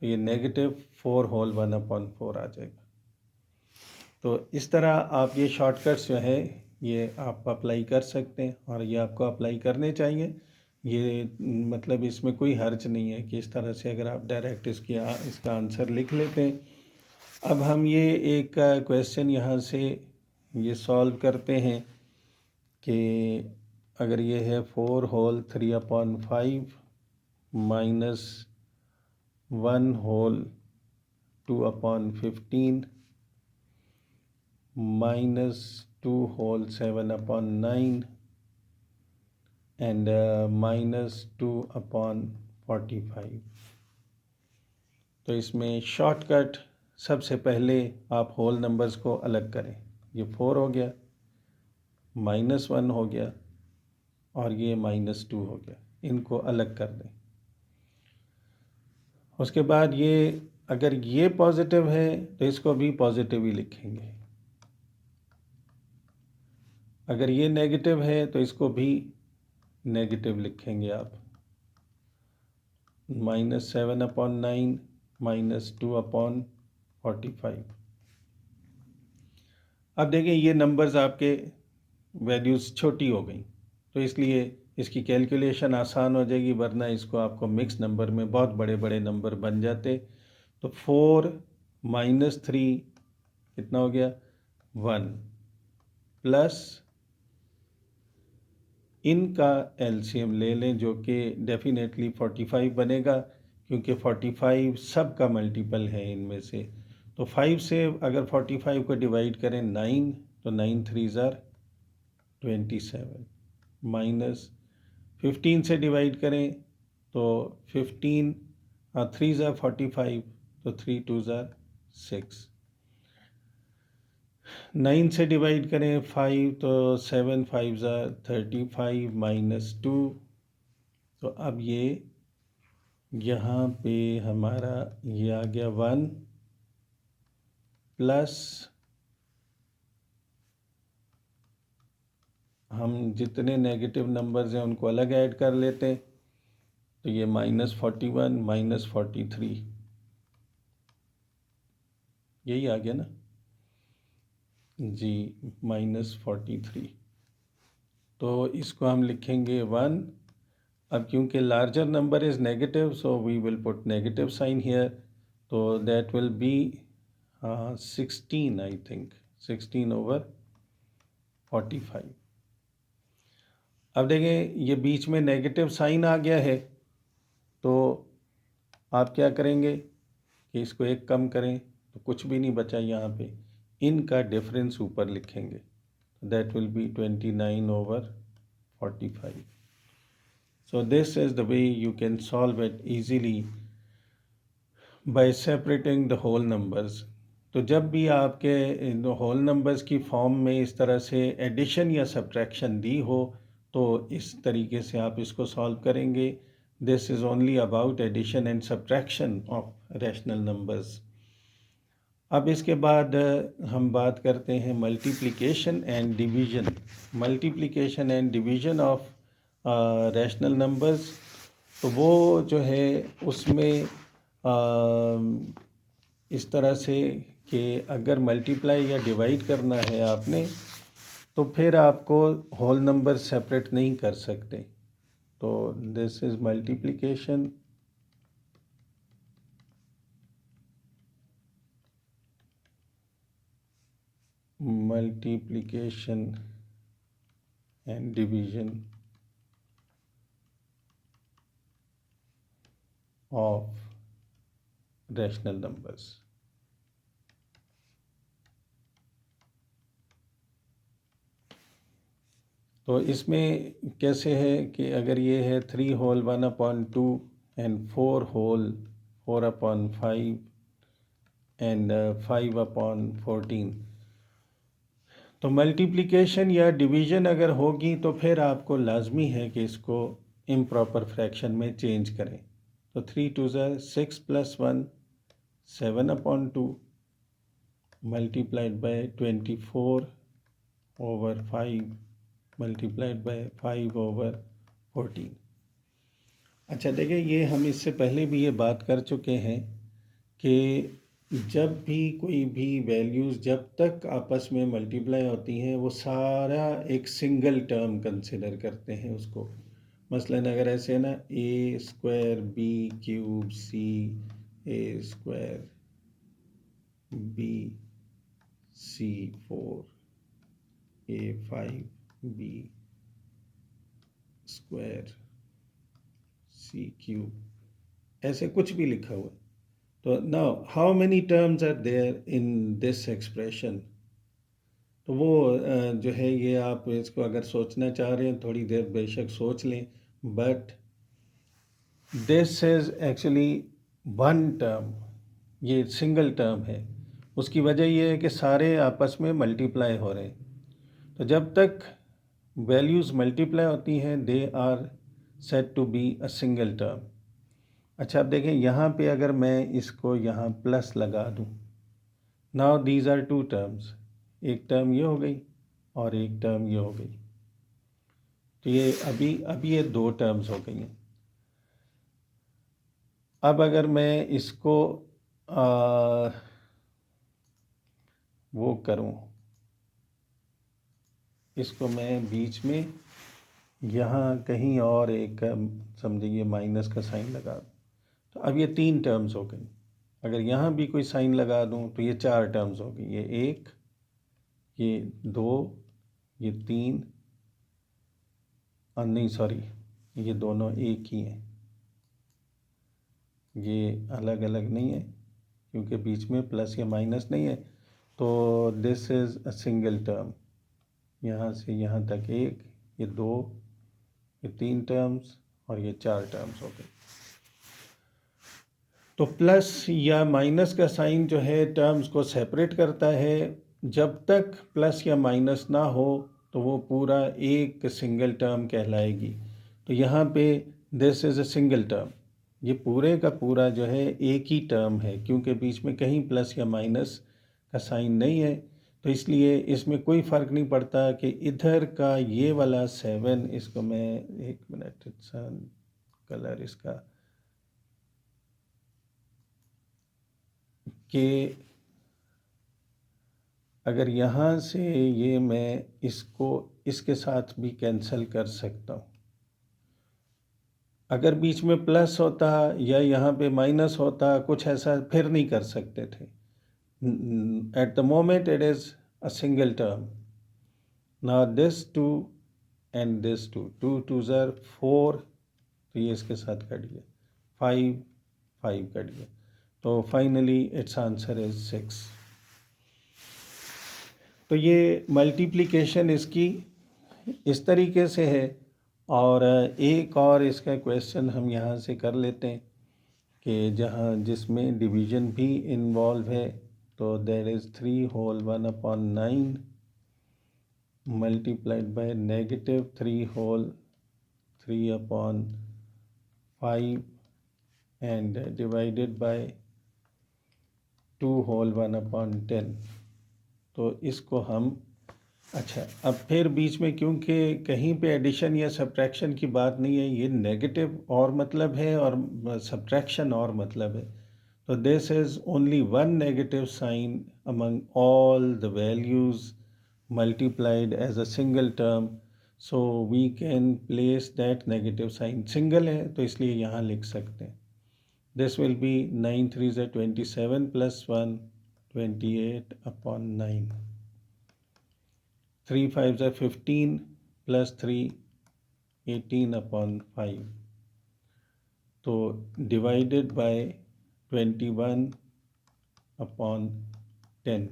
तो ये -4 होल 1/4 आ जाएगा। तो इस तरह आप ये शॉर्टकट्स जो है ये आप अप्लाई कर सकते हैं और ये आपको अप्लाई करने चाहिए। ये मतलब इसमें कोई हर्ज नहीं है कि इस तरह से अगर आप डायरेक्ट इसका आंसर लिख लेते हैं अब हम ये एक क्वेश्चन यहाँ से ये सॉल्व करते हैं कि अगर ये है 4 whole 3/5 minus 1 whole 2/15 minus 2 whole 7/9 and minus 2/45। तो इसमें शॉर्टकट सबसे पहले आप होल नंबर्स को अलग करें। ये 4 हो गया, -1 हो गया और ये -2 हो गया, इनको अलग कर दें। उसके बाद ये अगर ये पॉजिटिव है तो इसको भी पॉजिटिव ही लिखेंगे, अगर ये नेगेटिव है तो इसको भी नेगेटिव लिखेंगे आप। -7/9 -2/45। अब देखिए ये नंबर्स आपके वैल्यूज़ छोटी हो गई, तो इसलिए इसकी कैलकुलेशन आसान हो जाएगी, वरना इसको आपको मिक्स नंबर में बहुत बड़े बड़े नंबर बन जाते। तो 4 - 3 कितना हो गया 1 प्लस इनका एलसीएम ले लें जो कि डेफिनेटली 45 बनेगा, क्योंकि 45 सब का मल्टीपल है इनमें से। तो 5 से अगर 45 को डिवाइड करें 9, तो 9 3 ज़ार 27 माइनस 15 से डिवाइड करें तो 15 3 ज़ार 45, तो 3 2 ज़ार 6। 9 से डिवाइड करें 5 तो 7 5 ज़ार 35 -2। तो अब ये यहाँ पे हमारा ये आ गया 1 प्लस हम जितने नेगेटिव नंबर्स हैं उनको अलग ऐड कर लेते हैं, तो ये -41 -43 यही आ गया ना जी, -43। तो इसको हम लिखेंगे 1। अब क्योंकि larger number is negative, so we will put negative sign here, तो that will be 16, I think 16/45। अब देखें ये बीच में नेगेटिव साइन आ गया है, तो आप क्या करेंगे कि इसको एक कम करें तो कुछ भी नहीं बचा यहाँ पे, इनका डिफरेंस ऊपर लिखेंगे, that will B 29/45। So this is the way you can solve it easily by separating the whole numbers। तो जब भी आपके होल नंबर्स की फॉर्म में इस तरह से एडिशन या सब्ट्रैक्शन दी हो, तो इस तरीके से आप इसको सॉल्व करेंगे। This is only about addition and subtraction of rational numbers. अब इसके बाद हम बात करते हैं multiplication and division. Multiplication and division of rational numbers, तो वो जो है उसमें इस तरह से कि अगर मल्टीप्लाई या डिवाइड करना है आपने, तो फिर आपको होल नंबर सेपरेट नहीं कर सकते। तो this is multiplication and division of rational numbers. तो इसमें कैसे है कि अगर ये है 3 होल 1/2 एंड 4 होल 4/5 एंड 5/14, तो मल्टीप्लिकेशन या डिवीज़न अगर होगी तो फिर आपको लाजमी है कि इसको इम्प्रॉपर फ्रैक्शन में चेंज करें। तो 3 2 ज़ार 6 + 1 7/2 मल्टीप्लाइड बाय 24/5 मल्टीप्लाइड बाय 5/14। अच्छा देखिए, ये हम इससे पहले भी ये बात कर चुके हैं कि जब भी कोई भी वैल्यूज़ जब तक आपस में मल्टीप्लाई होती हैं, वो सारा एक सिंगल टर्म कंसिडर करते हैं उसको। मसलन अगर ऐसे है ना a² b³ c a² B C4 A5 B square C³ ऐसे कुछ भी लिखा हुआ है। तो now how many terms are there in this expression. तो वो जो है ये आप इसको अगर सोचना चाह रहे हैं थोड़ी देर बेशक सोच लें, but this is actually one term, ये सिंगल टर्म है। उसकी वजह ये है कि सारे आपस में मल्टीप्लाई हो रहे हैं। तो जब तक वैल्यूज़ मल्टीप्लाई होती हैं they are said to be a single term. अच्छा, अब देखें यहाँ पे अगर मैं इसको यहाँ प्लस लगा दूँ, now these are two terms, एक टर्म ये हो गई और एक टर्म ये हो गई। तो ये अभी ये दो टर्म्स हो गई हैं। अब अगर मैं इसको वो करूं, इसको मैं बीच में यहाँ कहीं और एक समझिए माइनस का साइन लगा दूं, तो अब ये तीन टर्म्स हो गई। अगर यहाँ भी कोई साइन लगा दूं तो ये चार टर्म्स हो गई, ये एक, ये दो, ये तीन, और नहीं सॉरी, ये दोनों एक ही हैं, ये अलग अलग नहीं है क्योंकि बीच में प्लस या माइनस नहीं है। तो this is a single term, यहाँ से यहाँ तक एक, ये दो, ये तीन टर्म्स और ये चार टर्म्स हो गए। तो प्लस या माइनस का साइन जो है टर्म्स को सेपरेट करता है। जब तक प्लस या माइनस ना हो तो वो पूरा एक सिंगल टर्म कहलाएगी। तो यहाँ पे this is a single term, ये पूरे का पूरा जो है एक ही टर्म है क्योंकि बीच में कहीं प्लस या माइनस का साइन नहीं है। तो इसलिए इसमें कोई फ़र्क नहीं पड़ता कि इधर का ये वाला 7, इसको मैं एक मिनट कलर इसका कि अगर यहाँ से ये मैं इसको इसके साथ भी कैंसिल कर सकता हूँ। अगर बीच में प्लस होता या यहाँ पे माइनस होता कुछ ऐसा फिर नहीं कर सकते थे। At the moment it is a single term. Now this two and this two, two two ज़र 4, तो ये इसके साथ कट गया, 5 5 कट गया, तो फाइनली इट्स आंसर इज 6। तो ये मल्टीप्लिकेशन इसकी इस तरीके से है। और एक और इसका क्वेश्चन हम यहाँ से कर लेते हैं कि जहाँ जिसमें डिवीज़न भी इन्वॉल्व है। तो there is 3 whole 1/9 multiplied by -3 whole 3/5 and divided by 2 whole 1/10। तो इसको हम अच्छा, अब फिर बीच में क्योंकि कहीं पे एडिशन या सब्ट्रैक्शन की बात नहीं है, ये नेगेटिव और मतलब है और सब्ट्रैक्शन और मतलब है। तो this is only one negative sign among all the values multiplied as a single term. So we can place that negative sign, single है तो इसलिए यहाँ लिख सकते हैं। दिस विल बी 9 3 27 + 1 28/9, 3 5 15 + 3 18/5, तो डिवाइडेड बाय 21/10।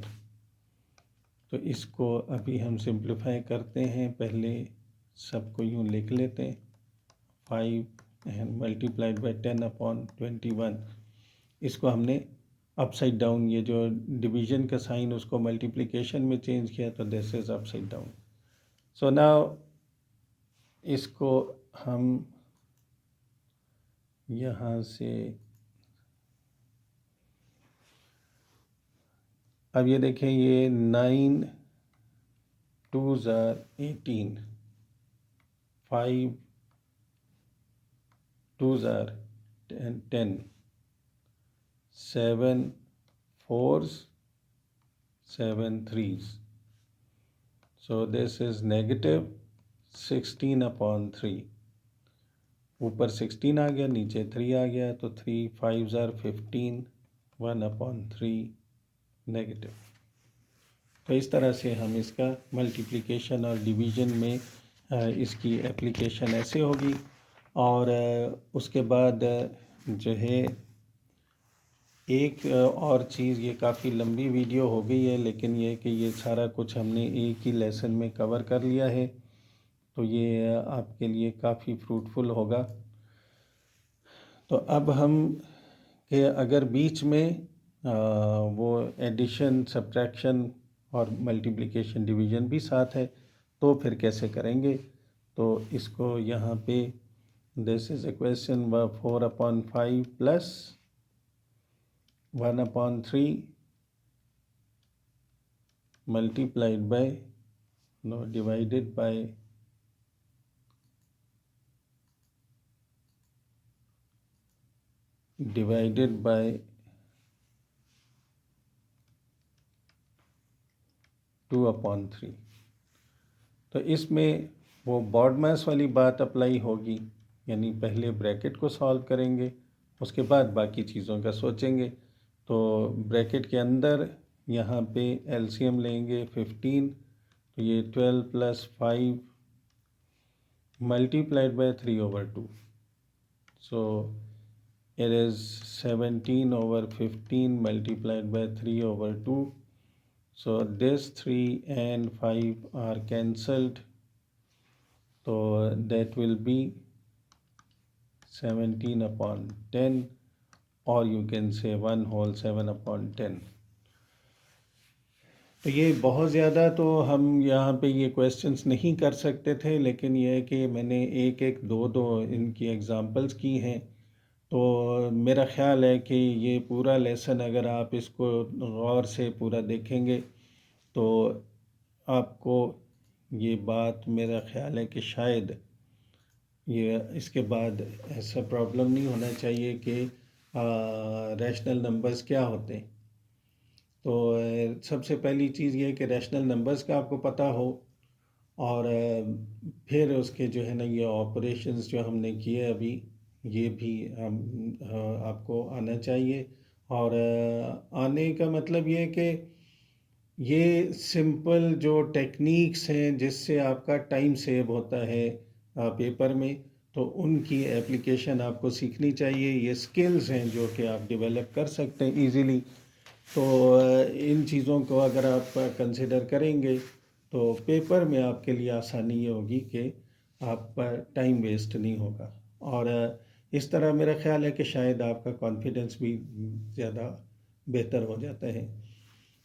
तो इसको अभी हम सिंप्लीफाई करते हैं। पहले सबको यूँ लिख लेते हैं, 5 एंड मल्टीप्लाइड बाय 10/21। इसको हमने अपसाइड डाउन, ये जो डिवीजन का साइन उसको मल्टीप्लिकेशन में चेंज किया, तो this is upside down. So now इसको हम यहाँ से अब ये देखें, ये 9 2 18, 5 2 10, 7 4s 7 3s। So this is -16/3। ऊपर 16 आ गया, नीचे 3 आ गया, तो 3 5 15, 1/3 नेगेटिव। तो इस तरह से हम इसका मल्टीप्लिकेशन और डिवीज़न में इसकी एप्लीकेशन ऐसे होगी। और उसके बाद जो है एक और चीज़, ये काफ़ी लंबी वीडियो हो गई है, लेकिन ये कि ये सारा कुछ हमने एक ही लेसन में कवर कर लिया है, तो ये आपके लिए काफ़ी फ्रूटफुल होगा। तो अब हम कि अगर बीच में वो एडिशन, सब्ट्रैक्शन और मल्टीप्लिकेशन, डिवीज़न भी साथ है, तो फिर कैसे करेंगे। तो इसको यहाँ पे this is equation 4/5 plus 1/3 multiplied by divided by divided by 2/3। तो इसमें वो बॉडमास वाली बात अप्लाई होगी, यानी पहले ब्रैकेट को सॉल्व करेंगे, उसके बाद बाकी चीज़ों का सोचेंगे। तो ब्रैकेट के अंदर यहाँ पे एलसीएम लेंगे 15, तो ये 12 + 5 multiplied by 3/2, so it is 17/15 multiplied by 3/2. So this 3 and 5 are cancelled, so that will be 17/10, or you can say 1 whole 7/10. तो ये बहुत ज़्यादा तो हम यहाँ पे ये क्वेश्चंस नहीं कर सकते थे, लेकिन ये है कि मैंने एक एक दो दो इनकी एग्जांपल्स की हैं। तो मेरा ख़्याल है कि ये पूरा लेसन अगर आप इसको गौर से पूरा देखेंगे तो आपको ये बात, मेरा ख़्याल है कि शायद ये इसके बाद ऐसा प्रॉब्लम नहीं होना चाहिए कि रैशनल नंबर्स क्या होते हैं। तो सबसे पहली चीज़ ये कि रैशनल नंबर्स का आपको पता हो, और फिर उसके जो है ना ये ऑपरेशंस जो हमने किए अभी, ये भी हम आपको आना चाहिए। और आने का मतलब ये है कि ये सिंपल जो टेक्निक्स हैं जिससे आपका टाइम सेव होता है पेपर में, तो उनकी एप्लीकेशन आपको सीखनी चाहिए। ये स्किल्स हैं जो कि आप डेवलप कर सकते हैं इजीली। तो इन चीज़ों को अगर आप कंसिडर करेंगे तो पेपर में आपके लिए आसानी ये होगी कि आप पर टाइम वेस्ट नहीं होगा। और इस तरह मेरा ख्याल है कि शायद आपका कॉन्फिडेंस भी ज़्यादा बेहतर हो जाता है।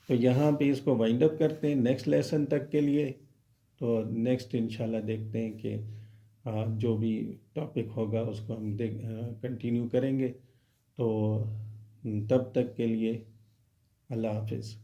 तो यहाँ पे इसको वाइंड अप करते हैं नेक्स्ट लेसन तक के लिए। तो नेक्स्ट इंशाल्लाह देखते हैं कि जो भी टॉपिक होगा उसको हम कंटिन्यू करेंगे। तो तब तक के लिए अल्लाह हाफिज़।